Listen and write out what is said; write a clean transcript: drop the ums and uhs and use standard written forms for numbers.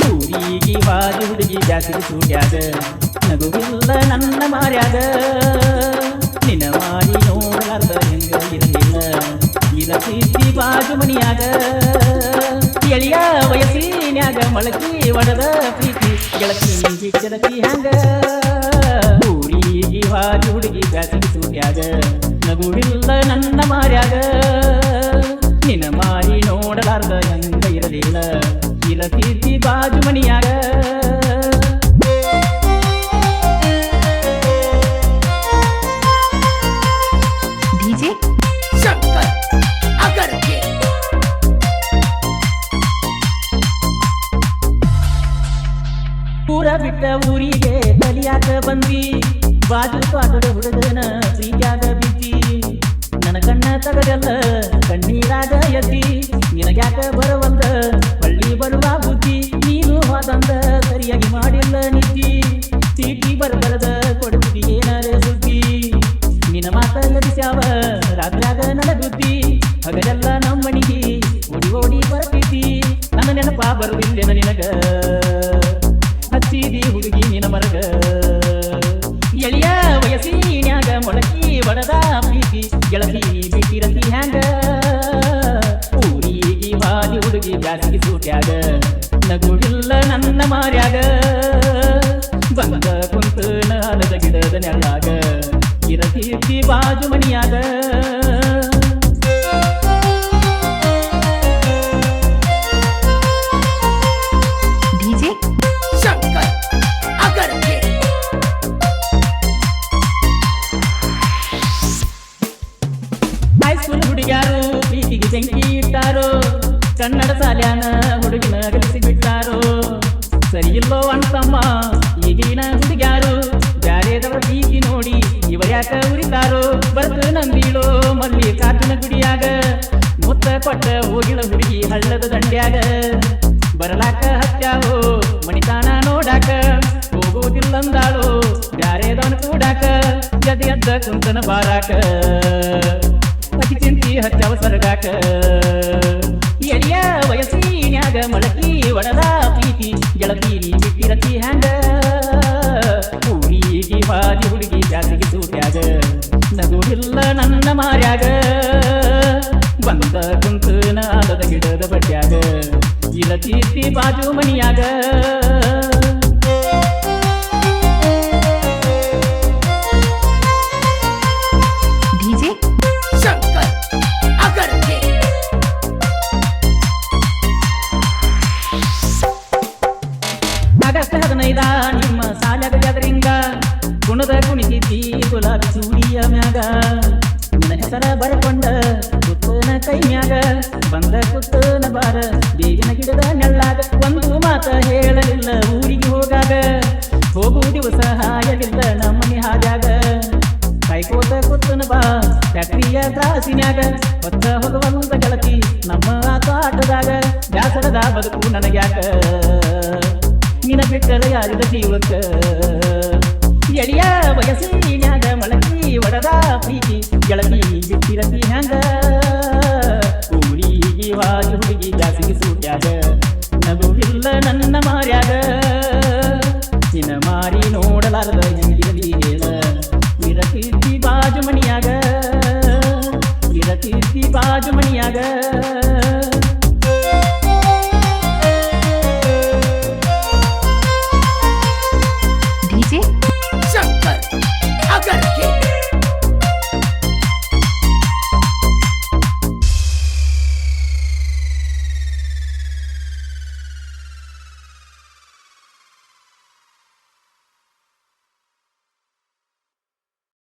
ಹುಡುಗಿ ಬಾಜು ಹುಡುಗಿ ಜಾಸ್ತಿ ಸೂಟ್ಯಾಗ ನಗುವಿಲ್ಲ ನನ್ನ ಮಾರ್ಯಾಗ ನಿನ್ನ ಮಾಡಿ ನೋಡಲಾರ್ದ ಹೆಂಗ ಇರಲಿಲ್ಲ ಇರತೀರ್ತಿ ಬಾಜು ಮನಿಯಾಗ ಎಳಿಯ ವಯಸ್ಸಿನ್ಯಾಗ ಮೊಳಕಿ ಒಡದ ಪ್ರೀತಿ ಗೆಳತಿ ಬಿಚ್ಚಲತಿ ಹಂಗ ಹುಡುಗಿ ಬಾಜು ಹುಡುಗಿ ಜಾಸ್ತಿ ಸೂಟ್ಯಾಗ ನಗುವಿಲ್ಲ ನನ್ನ ಮಾರ್ಯಾಗ ನಿನ್ನ ಮಾಡಿ ನೋಡಲಾರ್ದ ಹೆಂಗ ಇರಲಿಲ್ಲ ಇರತೀರ್ತಿ ಬಾಜು ಮನಿಯಾಗ ಡಿಜೆ ಶಂಕರ್ ಅಗರ್ಗೆ ಊರ ಬಿಟ್ಟ ಊರಿಗೆ ಕಲಿಯಾಕ ಬಂದಿ ಬಾಜು ಪಾದದ ಹುಡುಗನ ಪ್ರೀತ್ಯಾಗ ಬಿದ್ದಿ ನನ್ನ ಕಣ್ಣ ತಗದಲ್ಲ ಕಣ್ಣೀರಾಗ ಎದ್ದಿ ನಿನಗ್ಯಾಕ ಬರವಂದ ಹಳ್ಳಿ ಬರುವ ಬುದ್ಧಿ ನೀನು ಹೋದಂದ ಸರಿಯಾಗಿ ಮಾಡಿಲ್ಲ ನಿದ್ದಿ ಚೀಟಿ ಬರದ ಕೊಡ್ತಿದ್ದಿ ಏನಾರ ಸುದ್ದಿ ನಿನ್ನ ಮಾತಲ್ಲದಿಸ್ಯಾವ ರಾತ್ರ್ಯಾಗ ನನ್ನ ಬುದ್ಧಿ ಹಗಲೆಲ್ಲ ನಮ್ಮನಿಗೆ ಓಡಿ ಓಡಿ ಬರ್ತಿದ್ದಿ ನನ್ನ ನೆನಪ ಬರುವುದಿಲ್ಲ ನಿನಗ ಹಚ್ಚಿದಿ ಹುಡುಗಿ ನಿನ ಮರಗ ಎಳಿಯ ವಯಸ್ಸಿನ್ಯಾಗ ಮೊಳಕಿ ಬಡದ ಪ್ರೀತಿ ಗೆಳತಿ ಬಿಟ್ಟಿರತಿ ಹ್ಯಾಂಗ ಊರಿಗೆ ಬಾಜು ಹುಡುಗಿ ಜಾಸ್ತಿ ಸೂಟ್ಯಾಗ ನಗುವಿಲ್ಲ ನನ್ನ ಮಾರ್ಯಾಗ ಬಂದ ಕುಂತನ ಹಲದ ಗಿಡದ ನೆಳ್ಳಾಗ ಇರತೀರ್ತಿ ಬಾಜು ಮನಿಯಾಗ ಡಿಜೆ ಶಂಕರ್ ಅಗರ್ಗೆ ಹೈಸ್ಕೂಲ್ ಹುಡುಗ್ಯಾರು ಪ್ರೀತಿಗೆ ಬೆಂಕಿ ಇಟ್ಟಾರೋ ಕನ್ನಡ ಸಾಲ್ಯಾನ ಹುಡುಗಿನ ಅಗಲಿಸಿ ಬಿಟ್ಟಾರೋ ಸರಿ ಇಲ್ಲೋ ಅಣ್ತಮ್ಮ ಈಗಿನ ಹುಡುಗ್ಯಾರು ಬ್ಯಾರೆದವರ ಪ್ರೀತಿ ನೋಡಿ ಇವರ್ಯಾಕ ಉರಿತಾರೋ ಬರ್ತು ನಂದೀಳೋ ಮಲ್ಲಿಕಾರ್ಜುನ ಗುಡಿಯಾಗ ಮುತ್ತ ಕೊಟ್ಟ ಹೋಗಿಳ ಹುಡುಗಿ ಹಳ್ಳದ ದಂಡ್ಯಾಗ ಬರಲಾಕ ಹತ್ಯಾವೋ ಮಣಿತಾನ ನೋಡಾಕ ಹೋಗುವುದಿಲ್ಲಂದಾಳೋ ಬ್ಯಾರೆದವನ ಕೂಡಾಕ ಗದೆ ಎದ್ದ ಕುಂತನ ಬಾರಾಕ ಅತಿ ಚಿಂತಿ ಹತ್ಯಾವ ಸರ್ಗಾಕ ಎಳಿಯ ವಯಸ್ಸಿನ್ಯಾಗ ಮೊಳಕಿ ಒಡದ ಪ್ರೀತಿ ಗೆಳತಿ ನೀ ಬಿಟ್ಟಿರತಿ ಹ್ಯಾಂಗ ಹುಡುಗಿ ಬಾಜಿ ಹುಡುಗಿ ಜಾತಿಗೆ ಸೂಟ್ಯಾಗ ನಗುವಿಲ್ಲ ನನ್ನ ಮಾರ್ಯಾಗ ಬಂದ ಕುಂತನ ಆಲದ ಗಿಡದ ಬಡ್ಯಾಗ ಇರತೀರ್ತಿ ಬಾಜು ಮನಿಯಾಗ ಡಿಜೆ ಶಂಕರ್ ಅಗರ್ಗೆ ಆಗಸ್ಟ್ 15 ನಿಮ್ಮ ಸಾಲ್ಯಾಗ ಜಾತ್ರಿಂಗ ಕುಣದ ಕುಣಿತಿದ್ದಿ ಗುಲಾಬಿ ಚೂಡಿಯ ಮ್ಯಾಗ ನಿನ್ನ ಹೆಸರ ಬರಕೊಂಡ ಕುತ್ತನ ಕೈ ಮ್ಯಾಗ ಬಂದ ಕುತ್ತನ ಬಾರ ಬೇವಿನ ಗಿಡದ ನೆಳ್ಳಾಗ ಒಂದು ಮಾತ ಹೇಳಲಿಲ್ಲ ಊರಿಗೆ ಹೋಗಾಗ ಹೋಗು ದಿವಸ ಹಾಯಲಿಲ್ಲ ನಮ್ಮನೆ ಹಾದ್ಯಾಗ ಕಾಯ್ಕೋತ ಕುತ್ತನ ಬಾ ಫ್ಯಾಕ್ಟ್ರಿಯ ತ್ರಾಸಿನ್ಯಾಗ ಹೊತ್ತ ಹೋಗುವಂತ ಗೆಳತಿ ನಮ್ಮ ಆಟದಾಗ ಬ್ಯಾಸರದ ಬದುಕು ನನಗ್ಯಾಕ ನಿನ ಬಿಟ್ಟರ ಯಾರಿದ ಜೀವಕ್ಕ ಎಳಿಯ ವಯಸ್ಸಿನ್ಯಾಗ ಮೊಳಕಿ ಒಡದ ಪ್ರೀತಿ ಗೆಳತಿ ಬಿಟ್ಟಿರತಿ ಹ್ಯಾಂಗ ಊರಿಗೆ ಬಾಜು ಹುಡುಗಿ ಜಾಸ್ತಿ ಸೂಟ್ಯಾಗ ನಗುವಿಲ್ಲ ನನ್ನ ಮಾರ್ಯಾಗ ನಿನ ಮಾರಿ ನೋಡಲಾರದ ಹೆಂಗಿರಲಿ ಹೇಳ ಇರತೀರ್ತಿ ಬಾಜು ಮನಿಯಾಗ ಇರತೀರ್ತಿ ಬಾಜು ಮನಿಯಾಗ